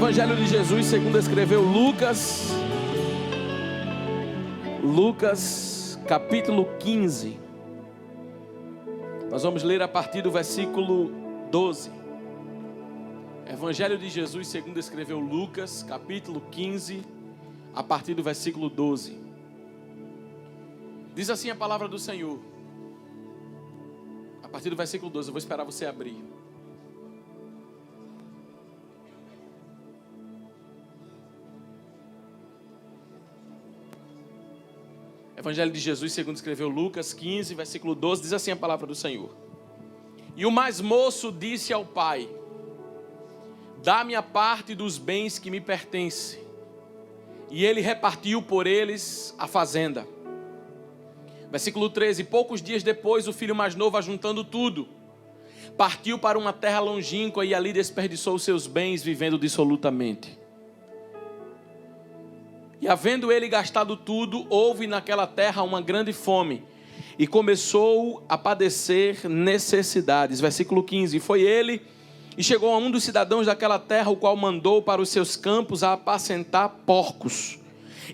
Evangelho de Jesus segundo escreveu Lucas, capítulo 15. Nós vamos ler a partir do versículo 12. Evangelho de Jesus segundo escreveu Lucas, capítulo 15, a partir do versículo 12. Diz assim a palavra do Senhor. A partir do versículo 12, eu vou esperar você abrir. Evangelho de Jesus, segundo escreveu Lucas 15, versículo 12, diz assim a palavra do Senhor. E o mais moço disse ao pai: dá-me a parte dos bens que me pertencem. E ele repartiu por eles a fazenda. Versículo 13, poucos dias depois, o filho mais novo, ajuntando tudo, partiu para uma terra longínqua e ali desperdiçou seus bens, vivendo dissolutamente. E havendo ele gastado tudo, houve naquela terra uma grande fome, e começou a padecer necessidades. Versículo 15, foi ele, e chegou a um dos cidadãos daquela terra, o qual mandou para os seus campos a apacentar porcos,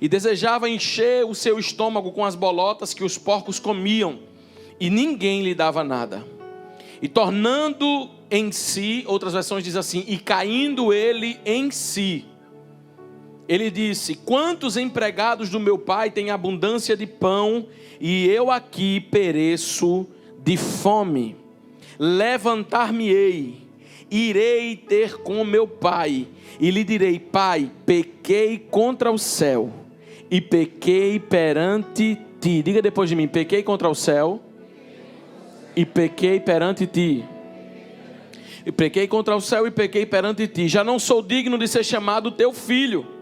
e desejava encher o seu estômago com as bolotas que os porcos comiam, e ninguém lhe dava nada. E tornando em si, outras versões dizem assim, e caindo ele em si, ele disse: quantos empregados do meu pai têm abundância de pão, e eu aqui pereço de fome? Levantar-me-ei, irei ter com meu pai, e lhe direi: pai, pequei contra o céu, e pequei perante ti. Diga depois de mim: pequei contra o céu, e pequei perante ti. E pequei contra o céu, e pequei perante ti. Já não sou digno de ser chamado teu filho.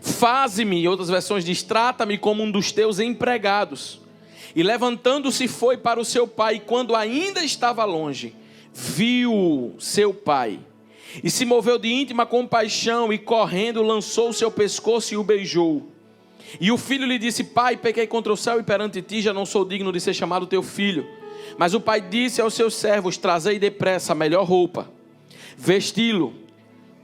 Faze-me, outras versões diz, trata-me como um dos teus empregados. E levantando-se foi para o seu pai, e quando ainda estava longe, viu seu pai, e se moveu de íntima compaixão, e correndo lançou o seu pescoço e o beijou. E o filho lhe disse: pai, pequei contra o céu e perante ti, já não sou digno de ser chamado teu filho. Mas o pai disse aos seus servos: trazei depressa a melhor roupa, vesti-lo,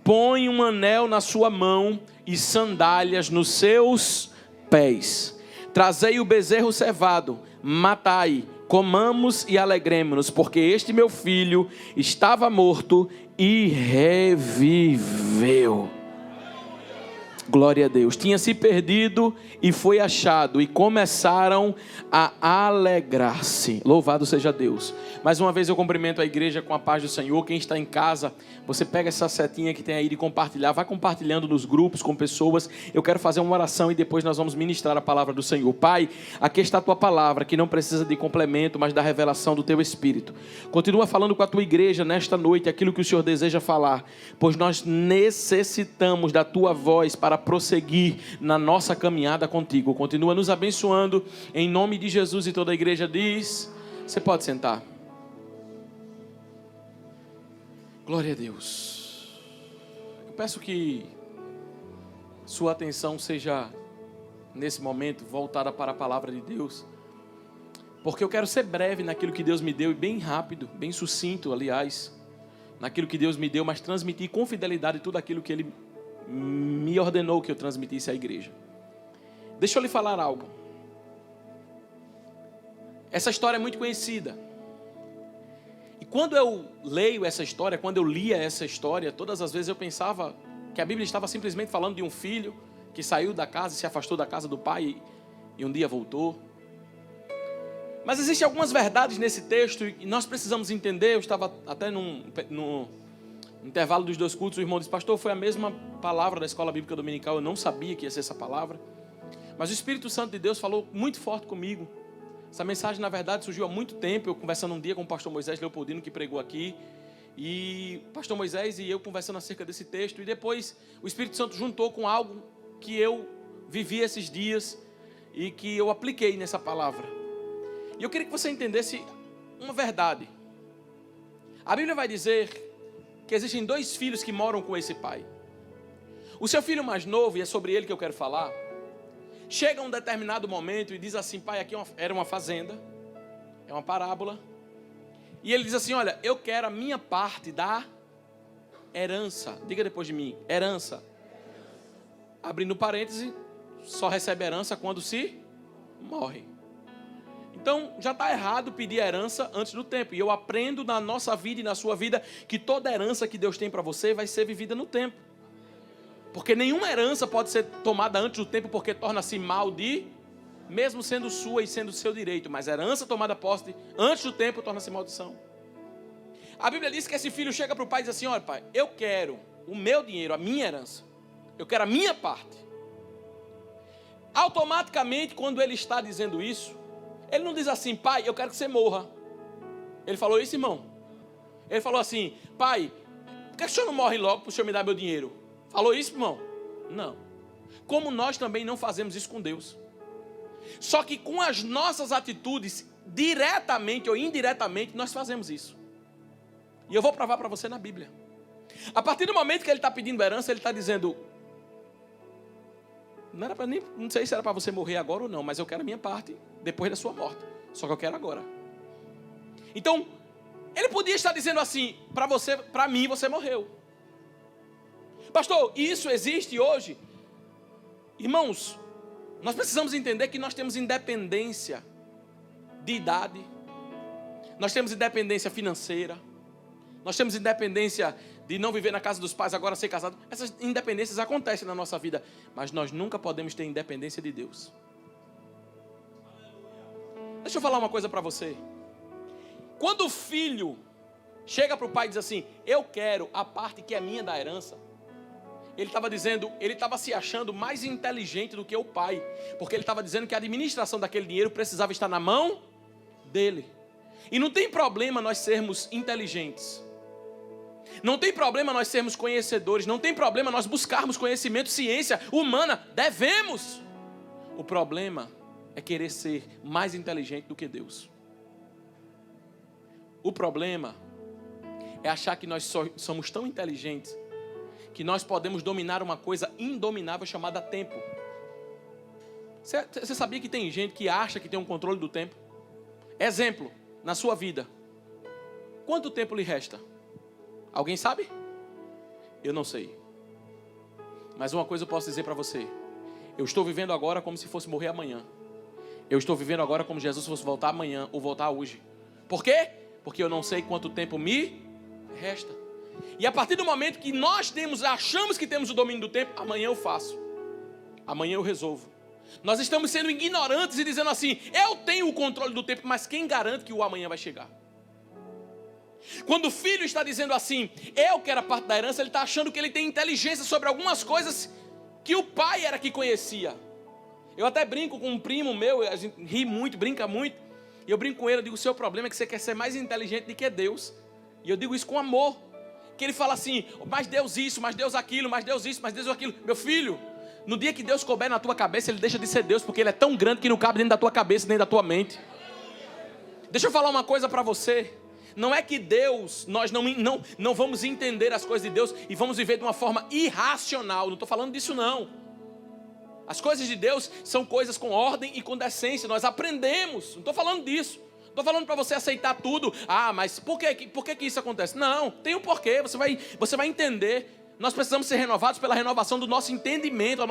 põe um anel na sua mão e sandálias nos seus pés. Trazei o bezerro cevado, matai, comamos e alegremo-nos, porque este meu filho estava morto e reviveu. Glória a Deus. Tinha se perdido e foi achado, e começaram a alegrar-se. Louvado seja Deus. Mais uma vez eu cumprimento a igreja com a paz do Senhor. Quem está em casa, você pega essa setinha que tem aí de compartilhar, vai compartilhando nos grupos com pessoas. Eu quero fazer uma oração e depois nós vamos ministrar a palavra do Senhor. Pai, aqui está a tua palavra, que não precisa de complemento, mas da revelação do teu Espírito. Continua falando com a tua igreja nesta noite aquilo que o Senhor deseja falar, pois nós necessitamos da tua voz para prosseguir na nossa caminhada contigo. Continua nos abençoando em nome de Jesus, e toda a igreja diz: você pode sentar. Glória a Deus. Eu peço que sua atenção seja nesse momento voltada para a palavra de Deus, porque eu quero ser breve naquilo que Deus me deu, e bem rápido, bem sucinto, aliás, naquilo que Deus me deu, mas transmitir com fidelidade tudo aquilo que Ele me ordenou que eu transmitisse à igreja. Deixa eu lhe falar algo. Essa história é muito conhecida. E quando eu leio essa história, quando eu lia essa história, todas as vezes eu pensava que a Bíblia estava simplesmente falando de um filho que saiu da casa e se afastou da casa do pai e um dia voltou. Mas existem algumas verdades nesse texto e nós precisamos entender. Eu estava até no intervalo dos 2 cultos, o irmão disse: pastor, foi a mesma palavra da escola bíblica dominical, eu não sabia que ia ser essa palavra, mas o Espírito Santo de Deus falou muito forte comigo. Essa mensagem, na verdade, surgiu há muito tempo. Eu conversando um dia com o pastor Moisés Leopoldino, que pregou aqui, e o pastor Moisés e eu conversando acerca desse texto, e depois o Espírito Santo juntou com algo que eu vivi esses dias e que eu apliquei nessa palavra. E eu queria que você entendesse uma verdade. A Bíblia vai dizer que existem 2 filhos que moram com esse pai. O seu filho mais novo, e é sobre ele que eu quero falar, chega a um determinado momento e diz assim: pai, aqui era uma fazenda, é uma parábola, e ele diz assim: olha, eu quero a minha parte da herança. Diga depois de mim, herança. Abrindo parêntese, só recebe herança quando se morre. Então, já está errado pedir herança antes do tempo. E eu aprendo na nossa vida e na sua vida que toda herança que Deus tem para você vai ser vivida no tempo. Porque nenhuma herança pode ser tomada antes do tempo, porque torna-se mal mesmo sendo sua e sendo seu direito. Mas herança tomada posse antes do tempo torna-se maldição. A Bíblia diz que esse filho chega para o pai e diz assim: olha, pai, eu quero o meu dinheiro, a minha herança. Eu quero a minha parte. Automaticamente, quando ele está dizendo isso, ele não diz assim: pai, eu quero que você morra. Ele falou isso, irmão? Ele falou assim: pai, por que o senhor não morre logo para o senhor me dar meu dinheiro? Falou isso, irmão? Não. Como nós também não fazemos isso com Deus. Só que com as nossas atitudes, diretamente ou indiretamente, nós fazemos isso. E eu vou provar para você na Bíblia. A partir do momento que ele está pedindo herança, ele está dizendo: não sei se era para você morrer agora ou não, mas eu quero a minha parte depois da sua morte. Só que eu quero agora. Então, ele podia estar dizendo assim: para mim você morreu. Pastor, isso existe hoje? Irmãos, nós precisamos entender que nós temos independência de idade, nós temos independência financeira, nós temos independência de não viver na casa dos pais, agora ser casado. Essas independências acontecem na nossa vida, mas nós nunca podemos ter independência de Deus. Deixa eu falar uma coisa para você. Quando o filho chega para o pai e diz assim: eu quero a parte que é minha da herança, ele estava dizendo, ele estava se achando mais inteligente do que o pai, porque ele estava dizendo que a administração daquele dinheiro precisava estar na mão dele. E não tem problema nós sermos inteligentes, não tem problema nós sermos conhecedores, não tem problema nós buscarmos conhecimento, ciência humana, devemos. O problema é querer ser mais inteligente do que Deus. O problema é achar que nós somos tão inteligentes que nós podemos dominar uma coisa indominável chamada tempo. Você sabia que tem gente que acha que tem um controle do tempo? Exemplo, na sua vida, quanto tempo lhe resta? Alguém sabe? Eu não sei. Mas uma coisa eu posso dizer para você: eu estou vivendo agora como se fosse morrer amanhã. Eu estou vivendo agora como Jesus fosse voltar amanhã ou voltar hoje. Por quê? Porque eu não sei quanto tempo me resta. E a partir do momento que nós achamos que temos o domínio do tempo, amanhã eu faço, amanhã eu resolvo. Nós estamos sendo ignorantes e dizendo assim: eu tenho o controle do tempo, mas quem garante que o amanhã vai chegar? Quando o filho está dizendo assim: eu quero a parte da herança, ele está achando que ele tem inteligência sobre algumas coisas que o pai era que conhecia. Eu até brinco com um primo meu, a gente ri muito, brinca muito, e eu brinco com ele, eu digo: o seu problema é que você quer ser mais inteligente do que Deus. E eu digo isso com amor. Que ele fala assim: mas Deus isso, mas Deus aquilo, mas Deus isso, mas Deus aquilo. Meu filho, no dia que Deus couber na tua cabeça, ele deixa de ser Deus, porque ele é tão grande que não cabe dentro da tua cabeça, nem da tua mente. Deixa eu falar uma coisa para você. Não é que Deus, nós não vamos entender as coisas de Deus e vamos viver de uma forma irracional. Não estou falando disso não. As coisas de Deus são coisas com ordem e com decência. Nós aprendemos, não estou falando disso. Estou falando para você aceitar tudo. Ah, mas por que isso acontece? Não, tem um porquê, você vai entender. Nós precisamos ser renovados pela renovação do nosso entendimento.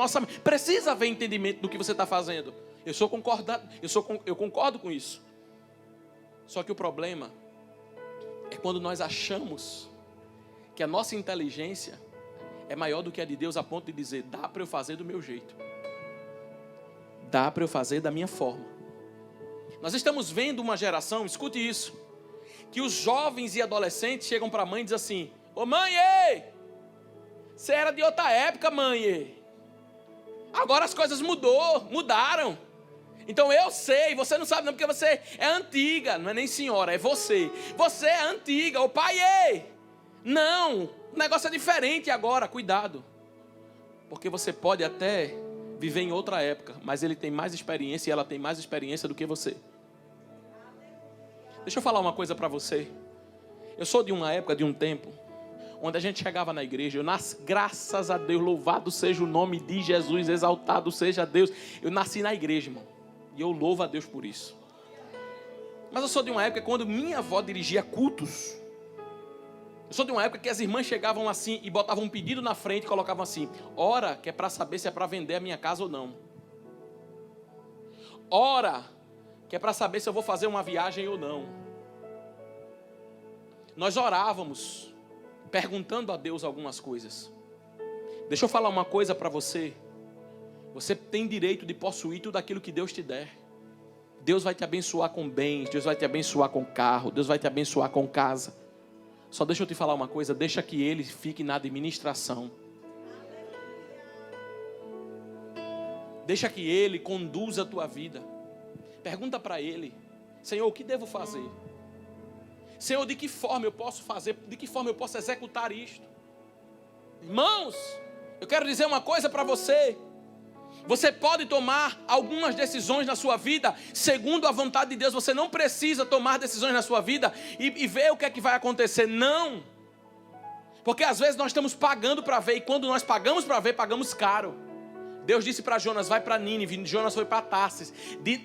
Precisa haver entendimento do que você está fazendo. Eu concordo com isso. Só que o problema é quando nós achamos que a nossa inteligência é maior do que a de Deus, a ponto de dizer: dá para eu fazer do meu jeito, dá para eu fazer da minha forma. Nós estamos vendo uma geração, escute isso, que os jovens e adolescentes chegam para a mãe e dizem assim: ô mãe, ei, você era de outra época, mãe, ei. Agora as coisas mudaram. Então eu sei, você não sabe não, porque você é antiga, não é nem senhora, é você. Você é antiga, ô pai, ei. Não, o negócio é diferente agora, cuidado. Porque você pode até viver em outra época, mas ele tem mais experiência e ela tem mais experiência do que você. Deixa eu falar uma coisa para você. Eu sou de uma época, de um tempo, onde a gente chegava na igreja, graças a Deus, louvado seja o nome de Jesus, exaltado seja Deus. Eu nasci na igreja, irmão, e eu louvo a Deus por isso. Mas eu sou de uma época quando minha avó dirigia cultos. Eu sou de uma época que as irmãs chegavam assim e botavam um pedido na frente e colocavam assim: ora, que é para saber se é para vender a minha casa ou não. Ora, que é para saber se eu vou fazer uma viagem ou não. Nós orávamos, perguntando a Deus algumas coisas. Deixa eu falar uma coisa para você. Você tem direito de possuir tudo aquilo que Deus te der. Deus vai te abençoar com bens, Deus vai te abençoar com carro, Deus vai te abençoar com casa. Só deixa eu te falar uma coisa, deixa que Ele fique na administração. Deixa que Ele conduza a tua vida. Pergunta para Ele: Senhor, o que devo fazer? Senhor, de que forma eu posso fazer? De que forma eu posso executar isto? Irmãos, eu quero dizer uma coisa para você. Você pode tomar algumas decisões na sua vida segundo a vontade de Deus. Você não precisa tomar decisões na sua vida e ver o que é que vai acontecer. Não. Porque às vezes nós estamos pagando para ver. E quando nós pagamos para ver, pagamos caro. Deus disse para Jonas: vai para Nínive. Jonas foi para Tarsis.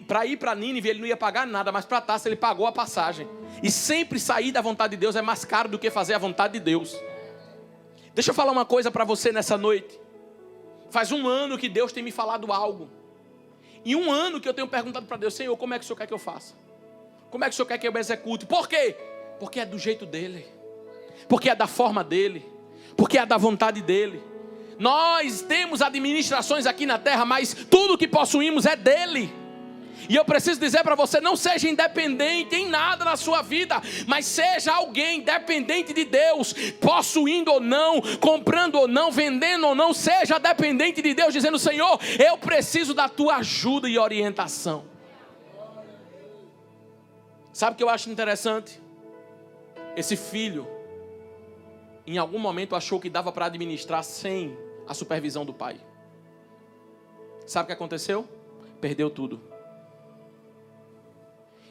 Para ir para Nínive ele não ia pagar nada, mas para Tarsis ele pagou a passagem. E sempre sair da vontade de Deus é mais caro do que fazer a vontade de Deus. Deixa eu falar uma coisa para você nessa noite. Faz 1 ano que Deus tem me falado algo. E 1 ano que eu tenho perguntado para Deus: Senhor, como é que o Senhor quer que eu faça? Como é que o Senhor quer que eu execute? Por quê? Porque é do jeito dEle. Porque é da forma dEle. Porque é da vontade dEle. Nós temos administrações aqui na terra, mas tudo que possuímos é dEle. E eu preciso dizer para você: não seja independente em nada na sua vida, mas seja alguém dependente de Deus, possuindo ou não, comprando ou não, vendendo ou não. Seja dependente de Deus, dizendo: Senhor, eu preciso da tua ajuda e orientação. Sabe o que eu acho interessante? Esse filho, em algum momento, achou que dava para administrar sem a supervisão do pai. Sabe o que aconteceu? Perdeu tudo.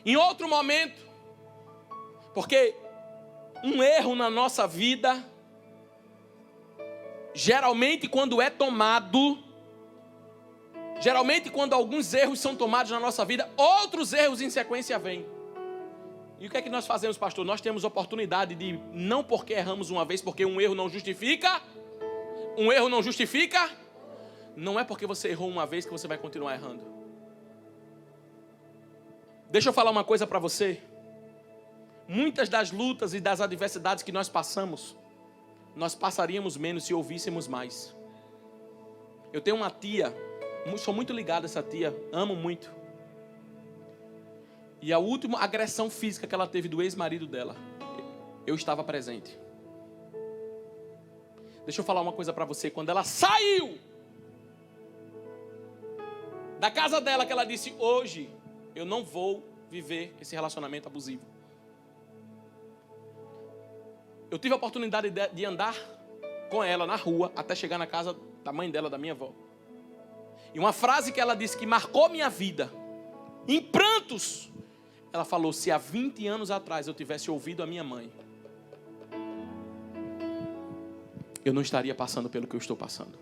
Em outro momento, porque um erro na nossa vida, geralmente quando é tomado, geralmente quando alguns erros são tomados na nossa vida, outros erros em sequência vêm. E o que é que nós fazemos, pastor? Nós temos oportunidade de, não porque erramos uma vez, porque um erro não justifica, não é porque você errou uma vez que você vai continuar errando. Deixa eu falar uma coisa para você. Muitas das lutas e das adversidades que nós passamos, nós passaríamos menos se ouvíssemos mais. Eu tenho uma tia, sou muito ligado a essa tia, amo muito. E a última agressão física que ela teve do ex-marido dela, eu estava presente. Deixa eu falar uma coisa para você. Quando ela saiu da casa dela, que ela disse: hoje eu não vou viver esse relacionamento abusivo. Eu tive a oportunidade de andar com ela na rua até chegar na casa da mãe dela, da minha avó. E uma frase que ela disse que marcou minha vida, em prantos, ela falou: se há 20 anos atrás eu tivesse ouvido a minha mãe, eu não estaria passando pelo que eu estou passando.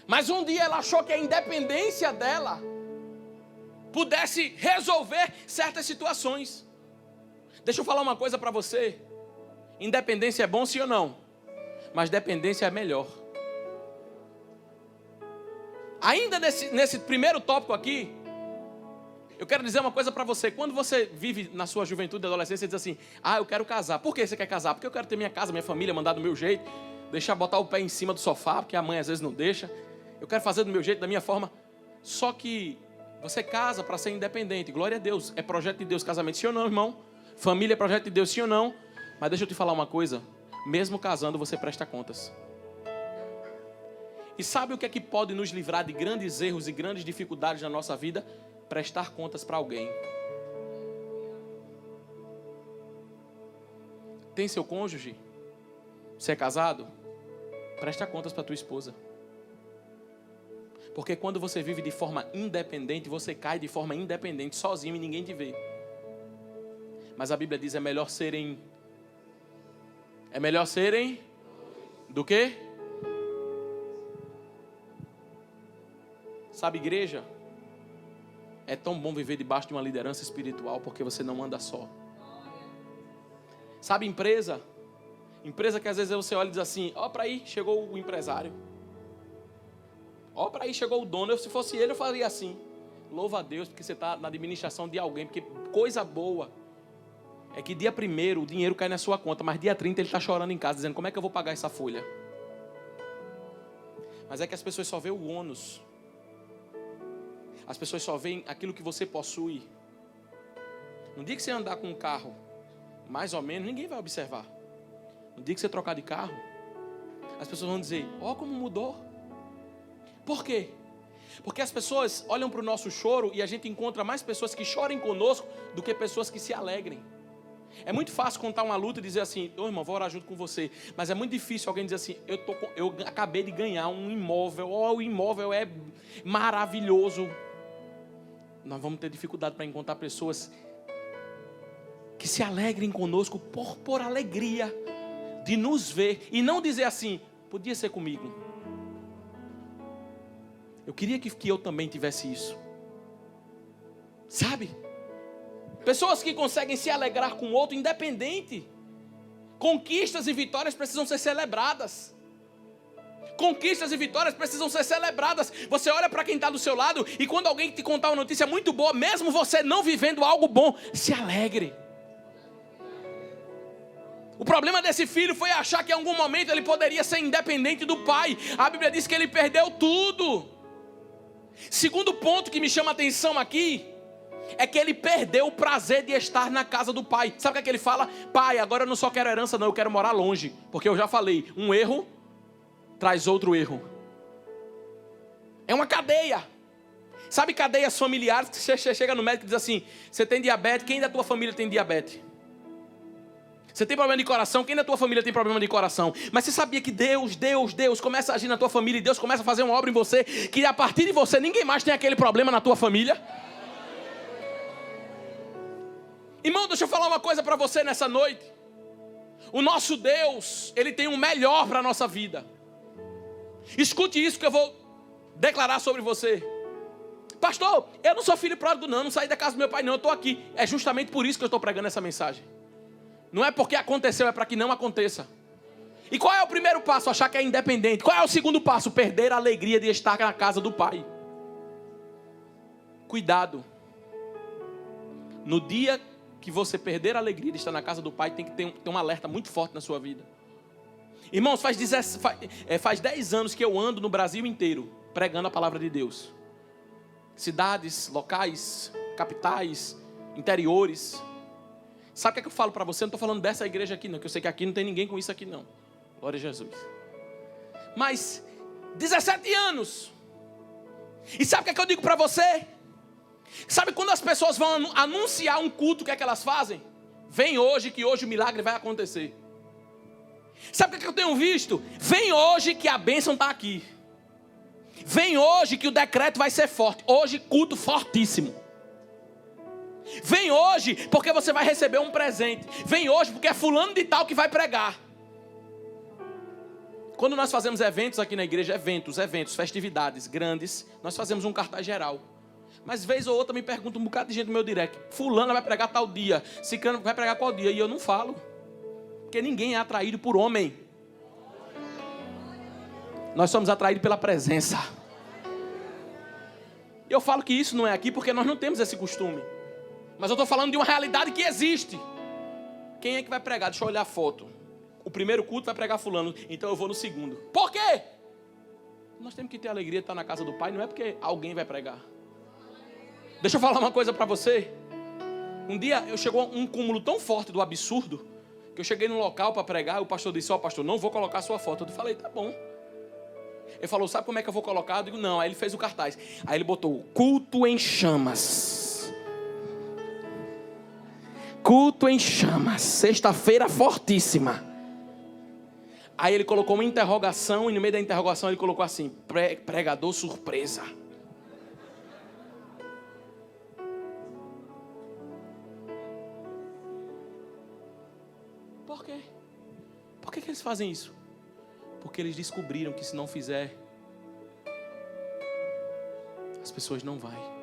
Mas um dia ela achou que a independência dela pudesse resolver certas situações. Deixa eu falar uma coisa para você. Independência é bom, sim ou não? Mas dependência é melhor. Ainda nesse primeiro tópico aqui, eu quero dizer uma coisa para você. Quando você vive na sua juventude e adolescência, você diz assim: ah, eu quero casar. Por que você quer casar? Porque eu quero ter minha casa, minha família, mandar do meu jeito, deixar botar o pé em cima do sofá, porque a mãe às vezes não deixa. Eu quero fazer do meu jeito, da minha forma. Só que você casa para ser independente. Glória a Deus. É projeto de Deus casamento, sim ou não, irmão? Família é projeto de Deus, sim ou não? Mas deixa eu te falar uma coisa. Mesmo casando, você presta contas. E sabe o que é que pode nos livrar de grandes erros e grandes dificuldades na nossa vida? Prestar contas para alguém. Tem seu cônjuge? Você é casado? Presta contas para tua esposa. Porque quando você vive de forma independente, você cai de forma independente, sozinho e ninguém te vê. Mas a Bíblia diz: é melhor serem do que? Sabe, igreja, é tão bom viver debaixo de uma liderança espiritual, porque você não anda só. Sabe empresa? Empresa que às vezes você olha e diz assim, ó para aí, chegou o empresário. Ó para aí, chegou o dono. Se fosse ele, eu faria assim. Louva a Deus, porque você está na administração de alguém. Porque coisa boa é que dia 1º o dinheiro cai na sua conta, mas dia 30 ele está chorando em casa, dizendo, como é que eu vou pagar essa folha? Mas é que as pessoas só veem o ônus. As pessoas só veem aquilo que você possui. No dia que você andar com um carro, mais ou menos, ninguém vai observar. No dia que você trocar de carro, as pessoas vão dizer, ó como mudou. Por quê? Porque as pessoas olham para o nosso choro e a gente encontra mais pessoas que chorem conosco do que pessoas que se alegrem. É muito fácil contar uma luta e dizer assim, ô irmão, vou orar junto com você. Mas é muito difícil alguém dizer assim, eu acabei de ganhar um imóvel, ó, o imóvel é maravilhoso. Nós vamos ter dificuldade para encontrar pessoas que se alegrem conosco por alegria de nos ver. E não dizer assim, podia ser comigo. Eu queria que eu também tivesse isso. Sabe? Pessoas que conseguem se alegrar com o outro, independente. Conquistas e vitórias precisam ser celebradas. Conquistas e vitórias precisam ser celebradas. Você olha para quem está do seu lado e quando alguém te contar uma notícia muito boa, mesmo você não vivendo algo bom, se alegre. O problema desse filho foi achar que em algum momento ele poderia ser independente do pai. A Bíblia diz que ele perdeu tudo. Segundo ponto que me chama a atenção aqui é que ele perdeu o prazer de estar na casa do pai. Sabe o que é que ele fala? Pai, agora eu não só quero herança não, eu quero morar longe. Porque eu já falei, um erro traz outro erro. É uma cadeia. Sabe cadeias familiares que você chega no médico e diz assim, você tem diabetes, quem da tua família tem diabetes? Você tem problema de coração? Quem da tua família tem problema de coração? Mas você sabia que Deus começa a agir na tua família e Deus começa a fazer uma obra em você, que a partir de você ninguém mais tem aquele problema na tua família? Irmão, deixa eu falar uma coisa para você nessa noite. O nosso Deus, Ele tem o melhor para a nossa vida. Escute isso que eu vou declarar sobre você. Pastor, eu não sou filho pródigo não saí da casa do meu pai não, eu estou aqui. É justamente por isso que eu estou pregando essa mensagem. Não é porque aconteceu, é para que não aconteça. E qual é o primeiro passo? Achar que é independente. Qual é o segundo passo? Perder a alegria de estar na casa do pai. Cuidado. No dia que você perder a alegria de estar na casa do pai, tem que ter um alerta muito forte na sua vida. Irmãos, faz 10 anos que eu ando no Brasil inteiro pregando a palavra de Deus. Cidades, locais, capitais, interiores. Sabe o que é que eu falo para você? Eu não estou falando dessa igreja aqui não, que eu sei que aqui não tem ninguém com isso aqui não. Glória a Jesus. Mas 17 anos. E sabe o que é que eu digo para você? Sabe quando as pessoas vão anunciar um culto, o que é que elas fazem? Vem hoje que hoje o milagre vai acontecer. Sabe o que é que eu tenho visto? Vem hoje que a bênção está aqui. Vem hoje que o decreto vai ser forte. Hoje culto fortíssimo. Vem hoje porque você vai receber um presente. Vem hoje porque é fulano de tal que vai pregar. Quando nós fazemos eventos aqui na igreja, eventos, festividades grandes, nós fazemos um cartaz geral. Mas vez ou outra me pergunta um bocado de gente no meu direct, fulano vai pregar tal dia, ciclano vai pregar qual dia, e eu não falo. Porque ninguém é atraído por homem. Nós somos atraídos pela presença. Eu falo que isso não é aqui porque nós não temos esse costume. Mas eu estou falando de uma realidade que existe. Quem é que vai pregar? Deixa eu olhar a foto. O primeiro culto vai pregar fulano, então eu vou no segundo. Por quê? Nós temos que ter alegria de estar na casa do Pai, não é porque alguém vai pregar. Deixa eu falar uma coisa para você. Um dia chegou um cúmulo tão forte do absurdo, que eu cheguei num local para pregar, e o pastor disse, pastor, não vou colocar a sua foto. Eu falei, tá bom. Ele falou, sabe como é que eu vou colocar? Eu digo, não. Aí ele fez o cartaz. Aí ele botou, culto em chamas. Culto em chamas, sexta-feira fortíssima. Aí ele colocou uma interrogação, e no meio da interrogação ele colocou assim, pregador surpresa. Por quê? Por que eles fazem isso? Porque eles descobriram que se não fizer, as pessoas não vão.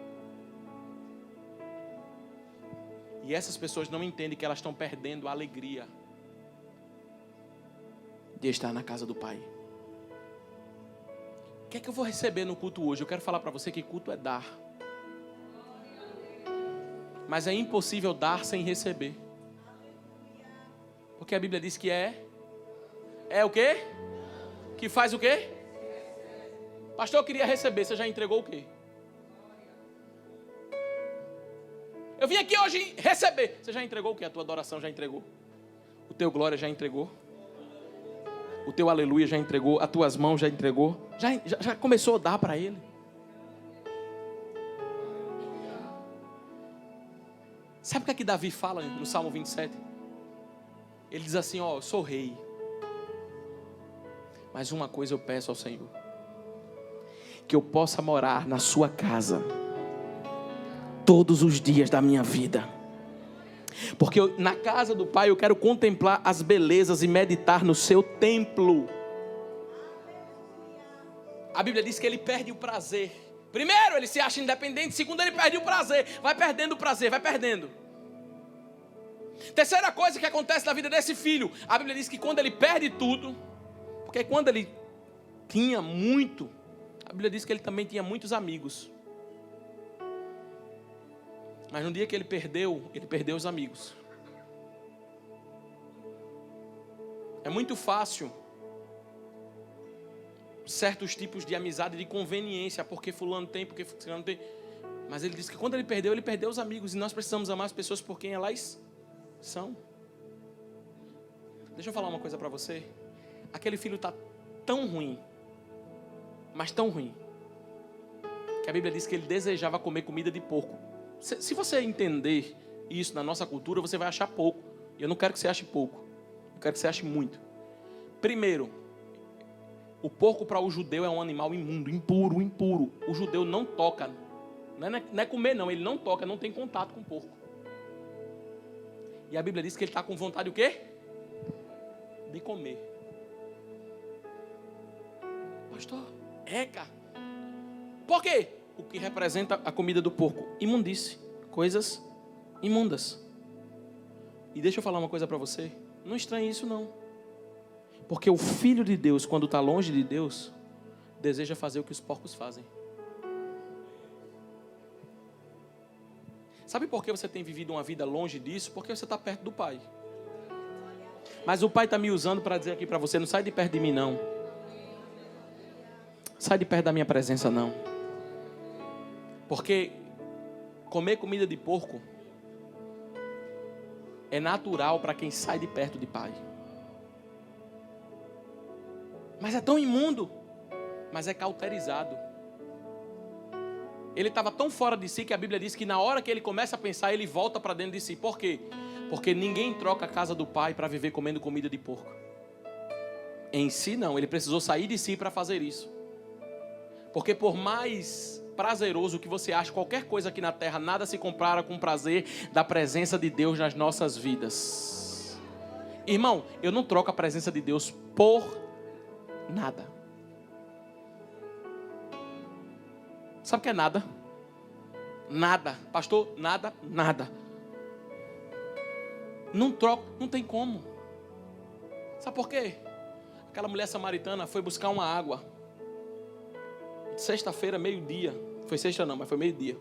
E essas pessoas não entendem que elas estão perdendo a alegria de estar na casa do Pai. O que é que eu vou receber no culto hoje? Eu quero falar para você que culto é dar. Mas é impossível dar sem receber. Porque a Bíblia diz que é o quê? Que faz o quê? Pastor, eu queria receber, você já entregou o quê? Eu vim aqui hoje receber. Você já entregou o quê? A tua adoração já entregou? O teu glória já entregou? O teu aleluia já entregou? As tuas mãos já entregou? Já começou a dar para Ele? Sabe o que é que Davi fala no Salmo 27? Ele diz assim, ó, eu sou rei. Mas uma coisa eu peço ao Senhor. Que eu possa morar na sua casa todos os dias da minha vida. Porque na casa do Pai eu quero contemplar as belezas e meditar no seu templo. A Bíblia diz que ele perde o prazer. Primeiro, ele se acha independente. Segundo, ele perde o prazer. Vai perdendo o prazer, vai perdendo. Terceira coisa que acontece na vida desse filho. A Bíblia diz que quando ele perde tudo, porque quando ele tinha muito, a Bíblia diz que ele também tinha muitos amigos. Mas no dia que ele perdeu os amigos. É muito fácil certos tipos de amizade de conveniência, porque fulano tem, porque fulano tem. Mas ele disse que quando ele perdeu os amigos. E nós precisamos amar as pessoas por quem elas são. Deixa eu falar uma coisa para você. Aquele filho está tão ruim, mas tão ruim, que a Bíblia diz que ele desejava comer comida de porco. Se você entender isso na nossa cultura, você vai achar pouco. E eu não quero que você ache pouco, eu quero que você ache muito. Primeiro, o porco para o judeu é um animal imundo, impuro. O judeu não toca, não é comer não, ele não toca, não tem contato com o porco. E a Bíblia diz que ele está com vontade o quê? De comer. Pastor, cara. Por quê? O que representa a comida do porco? Imundice, coisas imundas. E deixa eu falar uma coisa para você. Não estranhe isso não. Porque o Filho de Deus, quando está longe de Deus, deseja fazer o que os porcos fazem. Sabe por que você tem vivido uma vida longe disso? Porque você está perto do Pai. Mas o Pai está me usando para dizer aqui para você, não sai de perto de mim não. Sai de perto da minha presença não. Porque comer comida de porco é natural para quem sai de perto de Pai. Mas é tão imundo, mas é cauterizado. Ele estava tão fora de si que a Bíblia diz que na hora que ele começa a pensar, ele volta para dentro de si. Por quê? Porque ninguém troca a casa do Pai para viver comendo comida de porco. Em si não, ele precisou sair de si para fazer isso. Porque por mais prazeroso que você ache qualquer coisa aqui na terra, nada se compara com o prazer da presença de Deus nas nossas vidas. Irmão, eu não troco a presença de Deus por nada. Sabe o que é nada? Nada. Pastor, nada. Não troco, não tem como. Sabe por quê? Aquela mulher samaritana foi buscar uma água. Sexta-feira, meio-dia. Foi sexta não, mas foi meio-dia.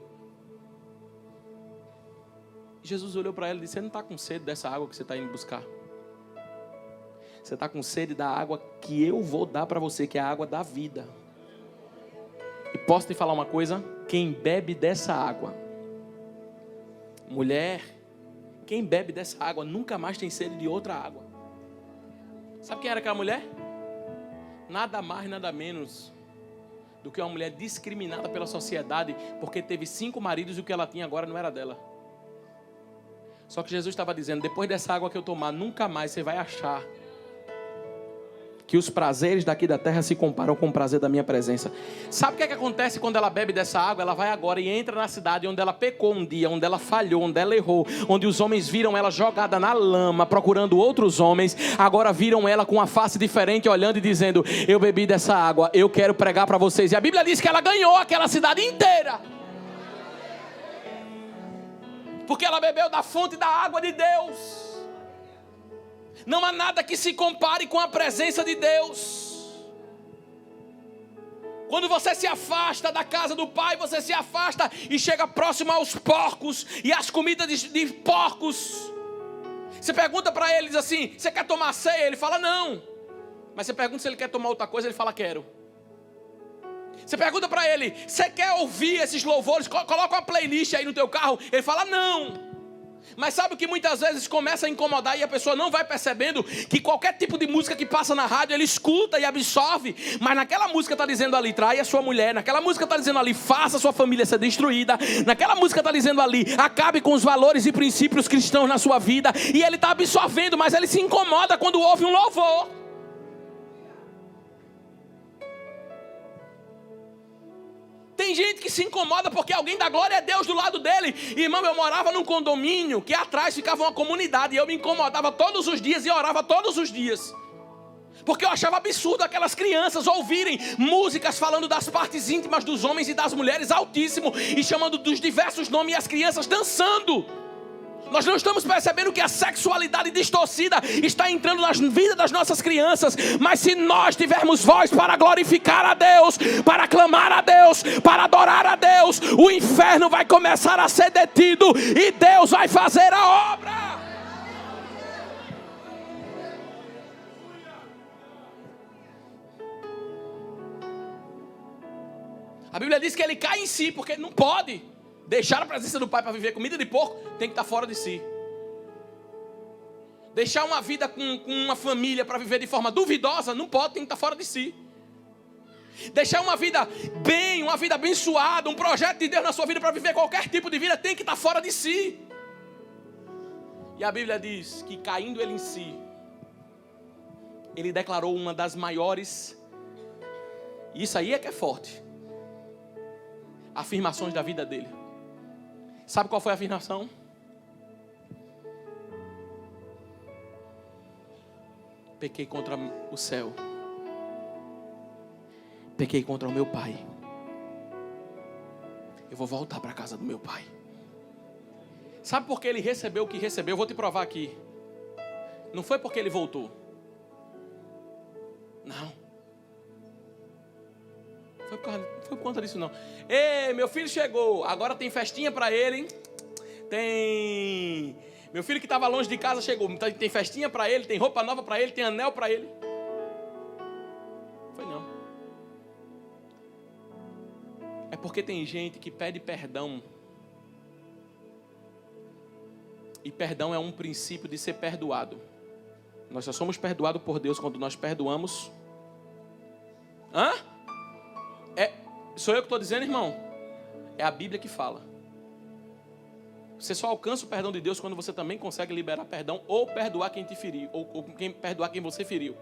Jesus olhou para ela e disse: você não está com sede dessa água que você está indo buscar? Você está com sede da água que eu vou dar para você, que é a água da vida. E posso te falar uma coisa? Quem bebe dessa água, mulher, quem bebe dessa água nunca mais tem sede de outra água. Sabe quem era aquela mulher? Nada mais, nada menos do que uma mulher discriminada pela sociedade, porque teve 5 maridos e o que ela tinha agora não era dela. Só que Jesus estava dizendo: depois dessa água que eu tomar, nunca mais você vai achar que os prazeres daqui da terra se comparam com o prazer da minha presença. Sabe o que é que acontece quando ela bebe dessa água? Ela vai agora e entra na cidade onde ela pecou um dia, onde ela falhou, onde ela errou, onde os homens viram ela jogada na lama, procurando outros homens. Agora viram ela com uma face diferente, olhando e dizendo: eu bebi dessa água, eu quero pregar para vocês. E a Bíblia diz que ela ganhou aquela cidade inteira, porque ela bebeu da fonte da água de Deus. Não há nada que se compare com a presença de Deus. Quando você se afasta da casa do Pai, você se afasta e chega próximo aos porcos e às comidas de porcos. Você pergunta para eles assim: você quer tomar ceia? Ele fala não. Mas você pergunta se ele quer tomar outra coisa, ele fala quero. Você pergunta para ele: você quer ouvir esses louvores? Coloca uma playlist aí no teu carro. Ele fala não. Mas sabe o que muitas vezes começa a incomodar e a pessoa não vai percebendo? Que qualquer tipo de música que passa na rádio, ele escuta e absorve. Mas naquela música está dizendo ali, trai a sua mulher. Naquela música está dizendo ali, faça a sua família ser destruída. Naquela música está dizendo ali, acabe com os valores e princípios cristãos na sua vida. E ele está absorvendo, mas ele se incomoda quando ouve um louvor. Tem gente que se incomoda porque alguém dá glória a Deus do lado dele. Irmão, eu morava num condomínio que atrás ficava uma comunidade. E eu me incomodava todos os dias e orava todos os dias. Porque eu achava absurdo aquelas crianças ouvirem músicas falando das partes íntimas dos homens e das mulheres altíssimo. E chamando dos diversos nomes e as crianças dançando. Nós não estamos percebendo que a sexualidade distorcida está entrando na vida das nossas crianças. Mas se nós tivermos voz para glorificar a Deus, para clamar a Deus, para adorar a Deus, o inferno vai começar a ser detido e Deus vai fazer a obra. A Bíblia diz que ele cai em si, porque ele não pode deixar a presença do Pai para viver comida de porco, tem que estar fora de si. Deixar uma vida com uma família para viver de forma duvidosa, não pode, tem que estar fora de si. Deixar uma vida bem, uma vida abençoada, um projeto de Deus na sua vida para viver qualquer tipo de vida, tem que estar fora de si. E a Bíblia diz que caindo ele em si, ele declarou uma das maiores, isso aí é que é forte, afirmações da vida dele. Sabe qual foi a afirmação? Pequei contra o céu. Pequei contra o meu pai. Eu vou voltar para a casa do meu pai. Sabe por que ele recebeu o que recebeu? Eu vou te provar aqui. Não foi porque ele voltou. Não. Foi por conta disso não. Ei, meu filho chegou. Agora tem festinha para ele, hein? Tem. Meu filho que estava longe de casa chegou. Tem festinha para ele, tem roupa nova para ele, tem anel para ele. Foi não. É porque tem gente que pede perdão. E perdão é um princípio de ser perdoado. Nós só somos perdoados por Deus quando nós perdoamos. Hã? Sou eu que estou dizendo, irmão? É a Bíblia que fala. Você só alcança o perdão de Deus quando você também consegue liberar perdão ou perdoar quem te feriu, ou perdoar quem você feriu.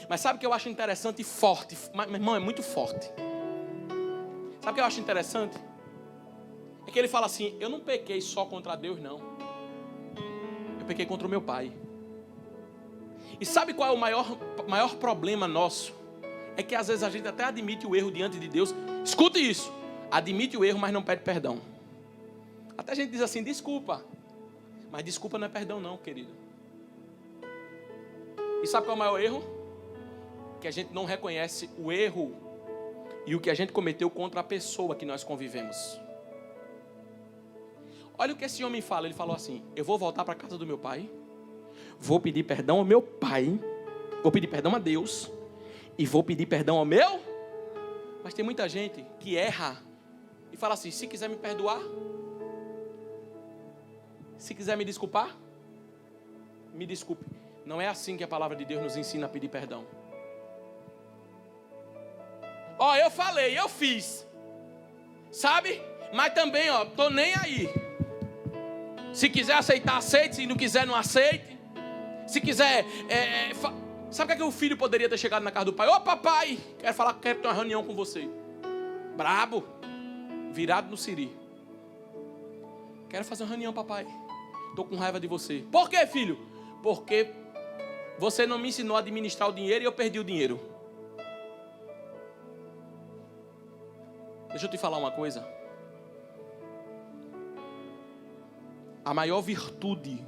Mas sabe o que eu acho interessante e forte? Meu irmão, é muito forte. Sabe o que eu acho interessante? É que ele fala assim: eu não pequei só contra Deus, não. Eu pequei contra o meu pai. E sabe qual é o maior problema nosso? É que às vezes a gente até admite o erro diante de Deus. Escute isso. Admite o erro, mas não pede perdão. Até a gente diz assim, desculpa. Mas desculpa não é perdão não, querido. E sabe qual é o maior erro? Que a gente não reconhece o erro e o que a gente cometeu contra a pessoa que nós convivemos. Olha o que esse homem fala. Ele falou assim: eu vou voltar para a casa do meu pai. Vou pedir perdão ao meu pai. Vou pedir perdão a Deus. E vou pedir perdão ao meu. Mas tem muita gente que erra e fala assim: se quiser me perdoar, se quiser me desculpar, me desculpe. Não é assim que a palavra de Deus nos ensina a pedir perdão. Ó, eu falei, eu fiz, sabe? Mas também, ó, tô nem aí. Se quiser aceitar, aceite. Se não quiser, não aceite. Se quiser, sabe o que é que o filho poderia ter chegado na casa do pai? Ô papai, quero ter uma reunião com você. Brabo, virado no siri. Quero fazer uma reunião, papai. Estou com raiva de você. Por quê, filho? Porque você não me ensinou a administrar o dinheiro e eu perdi o dinheiro. Deixa eu te falar uma coisa. A maior virtude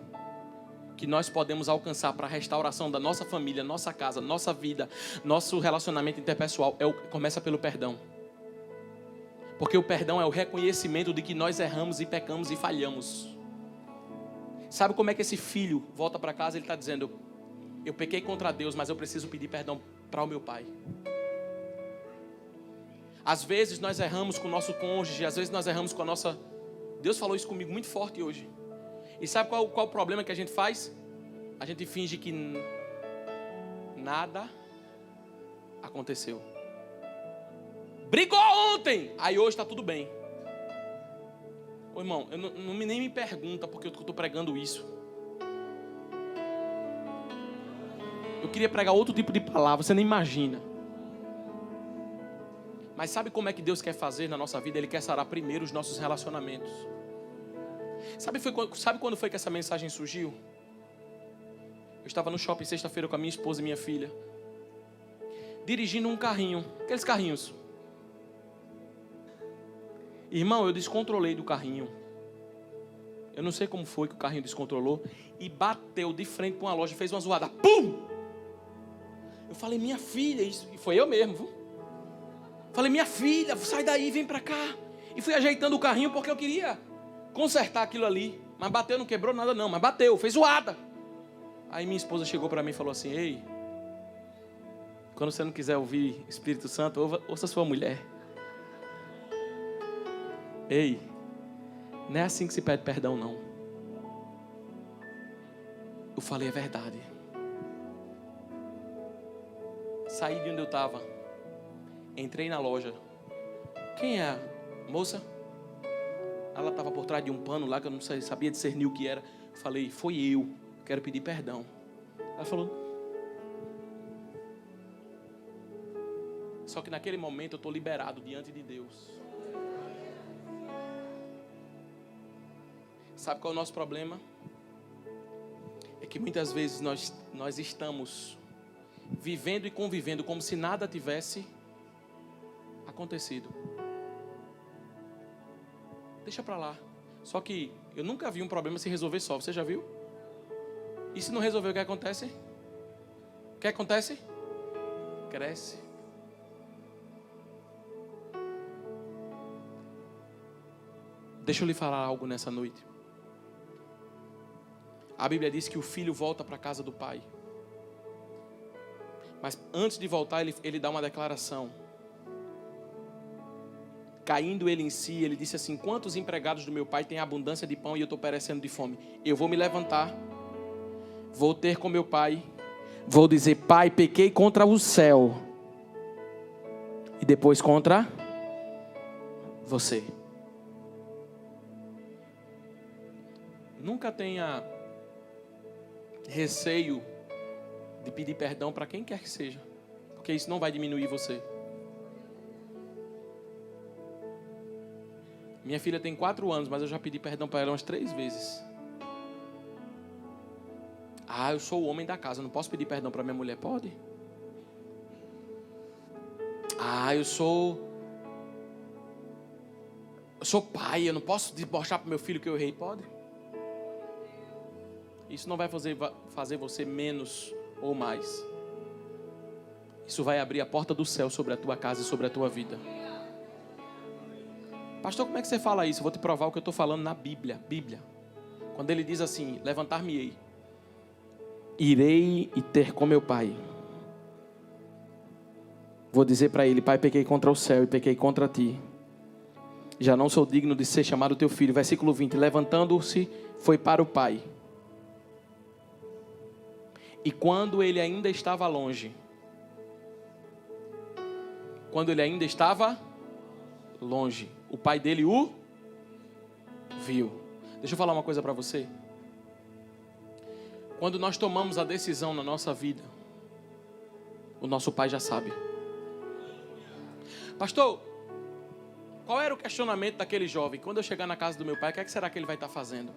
que nós podemos alcançar para a restauração da nossa família, nossa casa, nossa vida, nosso relacionamento interpessoal, começa pelo perdão. Porque o perdão é o reconhecimento de que nós erramos e pecamos e falhamos. Sabe como é que esse filho volta para casa? Ele está dizendo: eu pequei contra Deus, mas eu preciso pedir perdão para o meu pai. Às vezes nós erramos com o nosso cônjuge, às vezes nós erramos com a nossa... Deus falou isso comigo muito forte hoje. E sabe qual o problema que a gente faz? A gente finge que nada aconteceu. Brigou ontem, aí hoje está tudo bem. Ô irmão, nem me pergunta porque eu estou pregando isso. Eu queria pregar outro tipo de palavra, você nem imagina. Mas sabe como é que Deus quer fazer na nossa vida? Ele quer sarar primeiro os nossos relacionamentos. Sabe quando foi que essa mensagem surgiu? Eu estava no shopping sexta-feira com a minha esposa e minha filha, dirigindo um carrinho, aqueles carrinhos. Irmão, eu descontrolei do carrinho. Eu não sei como foi que o carrinho descontrolou e bateu de frente para uma loja, fez uma zoada. Pum! Eu falei: minha filha, isso. E foi eu mesmo, viu? Falei: minha filha, sai daí, vem para cá. E fui ajeitando o carrinho porque eu queria consertar aquilo ali. Mas bateu, não quebrou nada não, mas bateu, fez zoada. Aí minha esposa chegou para mim e falou assim: ei, quando você não quiser ouvir Espírito Santo, ouça sua mulher. Ei, não é assim que se pede perdão não. Eu falei: é verdade. Saí de onde eu estava, entrei na loja. Quem é a moça? Ela estava por trás de um pano lá que eu não sabia discernir o que era. Falei: foi eu, quero pedir perdão. Ela falou. Só que naquele momento eu estou liberado diante de Deus. Sabe qual é o nosso problema? É que muitas vezes nós estamos vivendo e convivendo como se nada tivesse acontecido. Deixa pra lá. Só que eu nunca vi um problema se resolver só. Você já viu? E se não resolver, o que acontece? O que acontece? Cresce. Deixa eu lhe falar algo nessa noite. A Bíblia diz que o filho volta para a casa do pai. Mas antes de voltar, ele dá uma declaração. Caindo ele em si, ele disse assim: quantos empregados do meu pai têm abundância de pão e eu estou perecendo de fome? Eu vou me levantar, vou ter com meu pai, vou dizer: pai, pequei contra o céu e depois contra você. Nunca tenha receio de pedir perdão para quem quer que seja, porque isso não vai diminuir você. Minha filha tem 4 anos, mas eu já pedi perdão para ela umas 3 vezes. Eu sou o homem da casa, não posso pedir perdão para minha mulher? Pode. Eu sou pai, eu não posso debochar para meu filho que eu errei? Pode. Isso não vai fazer você menos ou mais. Isso vai abrir a porta do céu sobre a tua casa e sobre a tua vida. Pastor, como é que você fala isso? Eu vou te provar o que eu estou falando na Bíblia. Quando ele diz assim: levantar-me-ei, irei e ter com meu pai. Vou dizer para ele: pai, pequei contra o céu e pequei contra ti. Já não sou digno de ser chamado teu filho. Versículo 20. Levantando-se, foi para o pai. E quando ele ainda estava longe, o pai dele o viu. Deixa eu falar uma coisa para você. Quando nós tomamos a decisão na nossa vida, o nosso pai já sabe. Pastor, qual era o questionamento daquele jovem? Quando eu chegar na casa do meu pai, o que é que será que ele vai estar fazendo?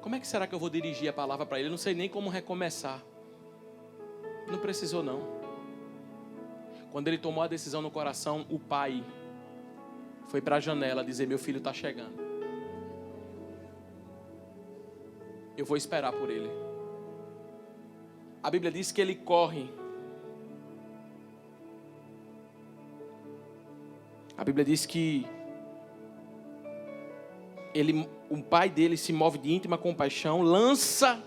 Como é que será que eu vou dirigir a palavra para ele? Eu não sei nem como recomeçar. Não precisou não. Quando ele tomou a decisão no coração, o pai foi para a janela dizer: meu filho está chegando. eu vou esperar por ele. A Bíblia diz que ele corre. A Bíblia diz que o pai dele se move de íntima compaixão, lança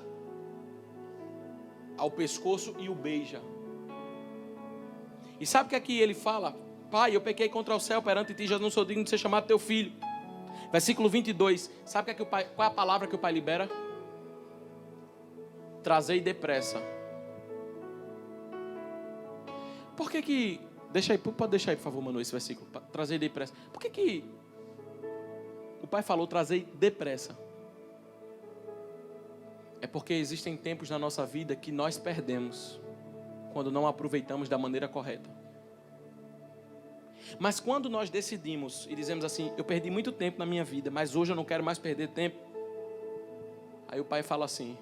ao pescoço e o beija. E sabe o que aqui ele fala? Pai, eu pequei contra o céu perante ti, já não sou digno de ser chamado teu filho. Versículo 22. Sabe que qual é a palavra que o pai libera? Trazei depressa. Por que deixa aí, pode deixar aí, por favor, Manu, esse versículo. Trazei depressa. Por que o pai falou trazei depressa? É porque existem tempos na nossa vida que nós perdemos quando não aproveitamos da maneira correta. Mas quando nós decidimos e dizemos assim, eu perdi muito tempo na minha vida, mas hoje eu não quero mais perder tempo. Aí o pai fala assim,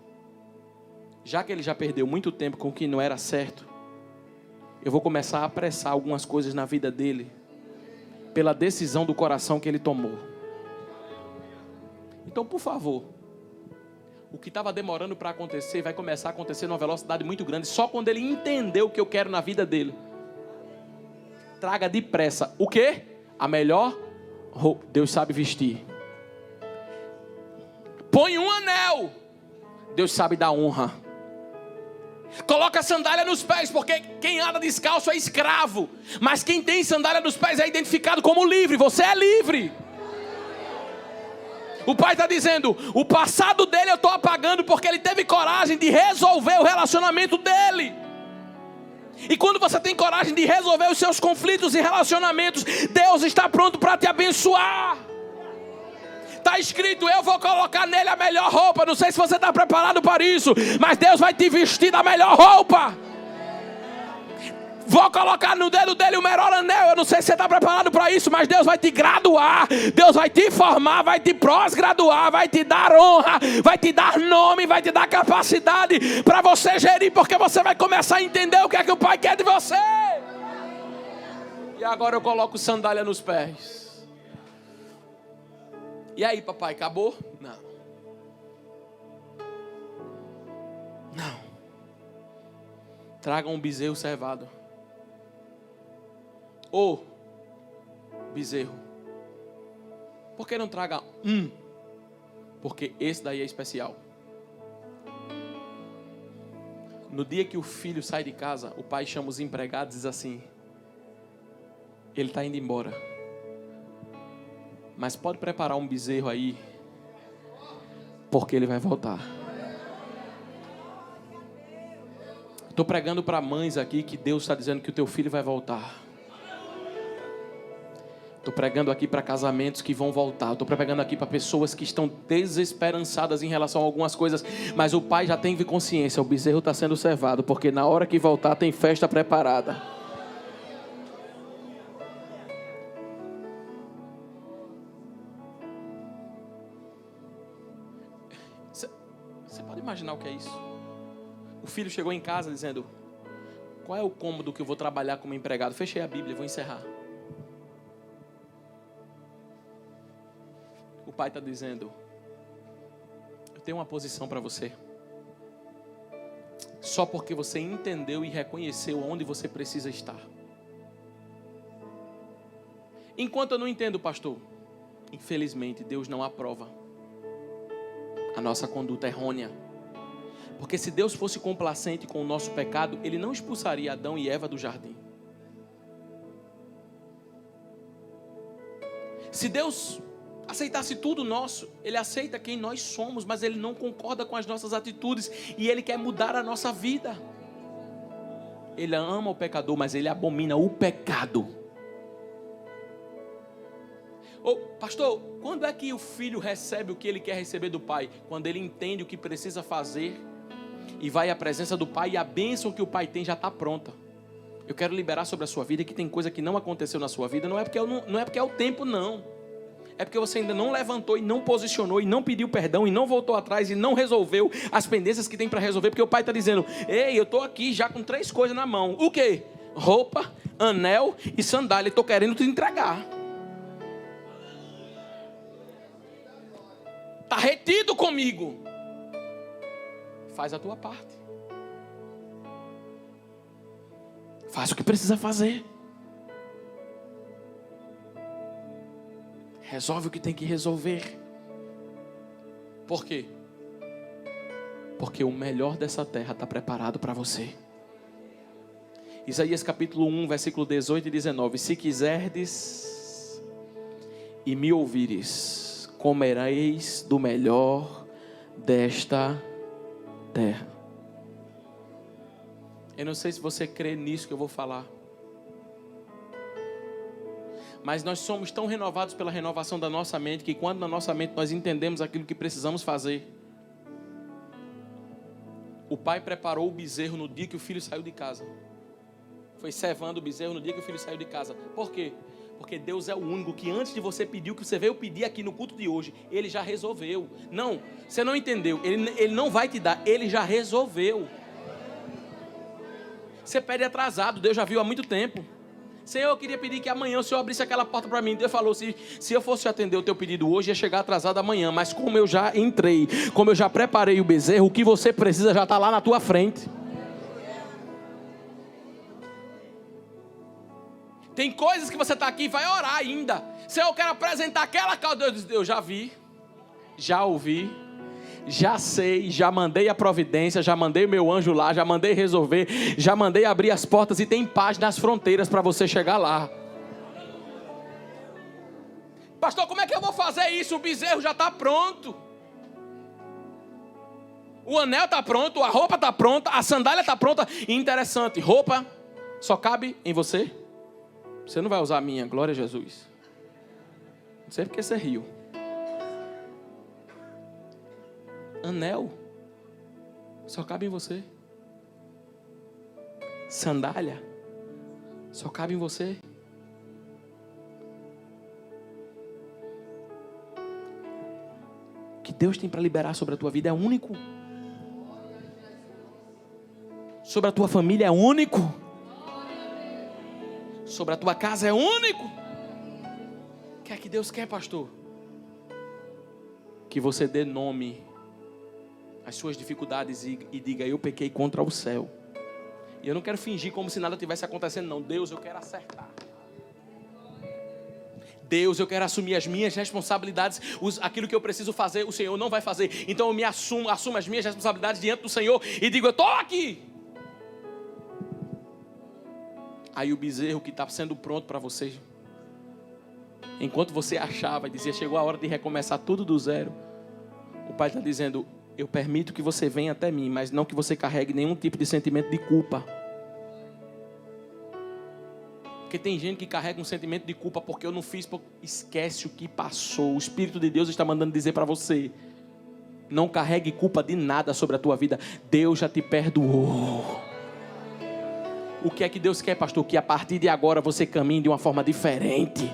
já que ele já perdeu muito tempo com o que não era certo, eu vou começar a apressar algumas coisas na vida dele, pela decisão do coração que ele tomou. Então, por favor, o que estava demorando para acontecer, vai começar a acontecer numa velocidade muito grande, só quando ele entender o que eu quero na vida dele. Traga depressa. O quê? A melhor roupa. Deus sabe vestir. Põe um anel. Deus sabe dar honra. Coloca sandália nos pés, porque quem anda descalço é escravo. Mas quem tem sandália nos pés é identificado como livre. Você é livre. O pai está dizendo, o passado dele eu estou apagando, porque ele teve coragem de resolver o relacionamento dele. E quando você tem coragem de resolver os seus conflitos e relacionamentos, Deus está pronto para te abençoar. Está escrito, eu vou colocar nele a melhor roupa. Não sei se você está preparado para isso, mas Deus vai te vestir da melhor roupa. Vou colocar no dedo dele o melhor anel. Eu não sei se você está preparado para isso, mas Deus vai te graduar. Deus vai te formar, vai te pós-graduar, vai te dar honra, vai te dar nome, vai te dar capacidade para você gerir, porque você vai começar a entender o que é que o Pai quer de você. E agora eu coloco sandália nos pés. E aí, papai, acabou? Não. Não. Traga um bezerro cevado. Ou bezerro. Por que não traga um? Porque esse daí é especial. No dia que o filho sai de casa, o pai chama os empregados e diz assim, ele está indo embora, mas pode preparar um bezerro aí, porque ele vai voltar. Estou pregando para mães aqui que Deus está dizendo que o teu filho vai voltar. Estou pregando aqui para casamentos que vão voltar. Estou pregando aqui para pessoas que estão desesperançadas em relação a algumas coisas. Mas o pai já tem consciência. O bezerro está sendo cevado. Porque na hora que voltar tem festa preparada. Você pode imaginar o que é isso? O filho chegou em casa dizendo, qual é o cômodo que eu vou trabalhar como empregado? Fechei a Bíblia, vou encerrar. O pai está dizendo, eu tenho uma posição para você. Só porque você entendeu e reconheceu onde você precisa estar. Enquanto eu não entendo, pastor, infelizmente Deus não aprova a nossa conduta errônea. Porque se Deus fosse complacente com o nosso pecado, Ele não expulsaria Adão e Eva do jardim. Se Deus aceitasse tudo nosso, Ele aceita quem nós somos, mas Ele não concorda com as nossas atitudes e Ele quer mudar a nossa vida. Ele ama o pecador, mas Ele abomina o pecado. Pastor, quando é que o filho recebe o que ele quer receber do pai? Quando ele entende o que precisa fazer e vai à presença do pai, e a bênção que o pai tem já está pronta. Eu quero liberar sobre a sua vida que tem coisa que não aconteceu na sua vida. Não é porque é o tempo, não. É porque você ainda não levantou e não posicionou e não pediu perdão e não voltou atrás e não resolveu as pendências que tem para resolver. Porque o pai está dizendo, ei, eu estou aqui já com 3 coisas na mão. O quê? Roupa, anel e sandália. Estou querendo te entregar. Está retido comigo. faz a tua parte. Faz o que precisa fazer. Resolve o que tem que resolver. Por quê? Porque o melhor dessa terra está preparado para você. Isaías capítulo 1, versículo 18 e 19. Se quiserdes e me ouvires, comereis do melhor desta terra. Eu não sei se você crê nisso que eu vou falar. Mas nós somos tão renovados pela renovação da nossa mente, que quando na nossa mente nós entendemos aquilo que precisamos fazer. O pai preparou o bezerro no dia que o filho saiu de casa. Foi cevando o bezerro no dia que o filho saiu de casa. Por quê? Porque Deus é o único que antes de você pedir o que você veio pedir aqui no culto de hoje, Ele já resolveu. Não, você não entendeu. Ele não vai te dar, Ele já resolveu. Você pede atrasado, Deus já viu há muito tempo. Senhor, eu queria pedir que amanhã o Senhor abrisse aquela porta para mim. Deus falou, se eu fosse atender o teu pedido hoje, ia chegar atrasado amanhã. Mas como eu já entrei, como eu já preparei o bezerro, o que você precisa já está lá na tua frente. Tem coisas que você está aqui e vai orar ainda. Senhor, eu quero apresentar aquela causa. Deus diz, eu já vi, já ouvi, já sei, já mandei a providência, já mandei o meu anjo lá, já mandei resolver, já mandei abrir as portas e tem paz nas fronteiras para você chegar lá. Pastor, como é que eu vou fazer isso? O bezerro já está pronto. O anel está pronto, a roupa está pronta, a sandália está pronta. E interessante, roupa só cabe em você. Você não vai usar a minha, glória a Jesus. Não sei porque você riu. Anel só cabe em você. Sandália só cabe em você. O que Deus tem para liberar sobre a tua vida é único. Sobre a tua família é único. Sobre a tua casa é único. O que é que Deus quer, pastor? Que você dê nome as suas dificuldades e diga, eu pequei contra o céu. E eu não quero fingir como se nada tivesse acontecendo, não. Deus, eu quero acertar. Deus, eu quero assumir as minhas responsabilidades. Aquilo que eu preciso fazer, o Senhor não vai fazer. Então eu me assumo as minhas responsabilidades diante do Senhor e digo, eu estou aqui. Aí o bezerro que está sendo pronto para você, enquanto você achava e dizia, chegou a hora de recomeçar tudo do zero, o Pai está dizendo, eu permito que você venha até mim, mas não que você carregue nenhum tipo de sentimento de culpa. Porque tem gente que carrega um sentimento de culpa porque eu não fiz, esquece o que passou. O Espírito de Deus está mandando dizer para você, não carregue culpa de nada sobre a tua vida. Deus já te perdoou. O que é que Deus quer, pastor? Que a partir de agora você caminhe de uma forma diferente.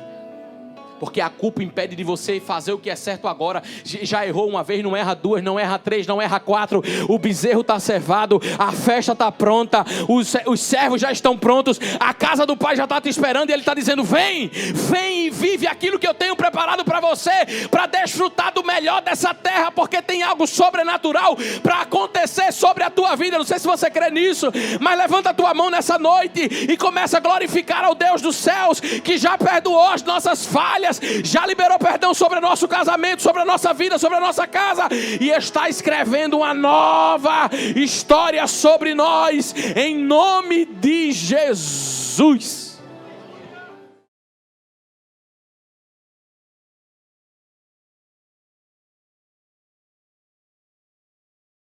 Porque a culpa impede de você fazer o que é certo agora. Já errou uma vez, não erra duas, não erra três, não erra quatro. O bezerro está cevado, a festa está pronta, os servos já estão prontos, a casa do Pai já está te esperando e Ele está dizendo, vem e vive aquilo que eu tenho preparado para você, para desfrutar do melhor dessa terra, porque tem algo sobrenatural para acontecer sobre a tua vida. Não sei se você crê nisso, mas levanta a tua mão nessa noite e começa a glorificar ao Deus dos céus, que já perdoou as nossas falhas, já liberou perdão sobre o nosso casamento, sobre a nossa vida, sobre a nossa casa, e está escrevendo uma nova história sobre nós, em nome de Jesus.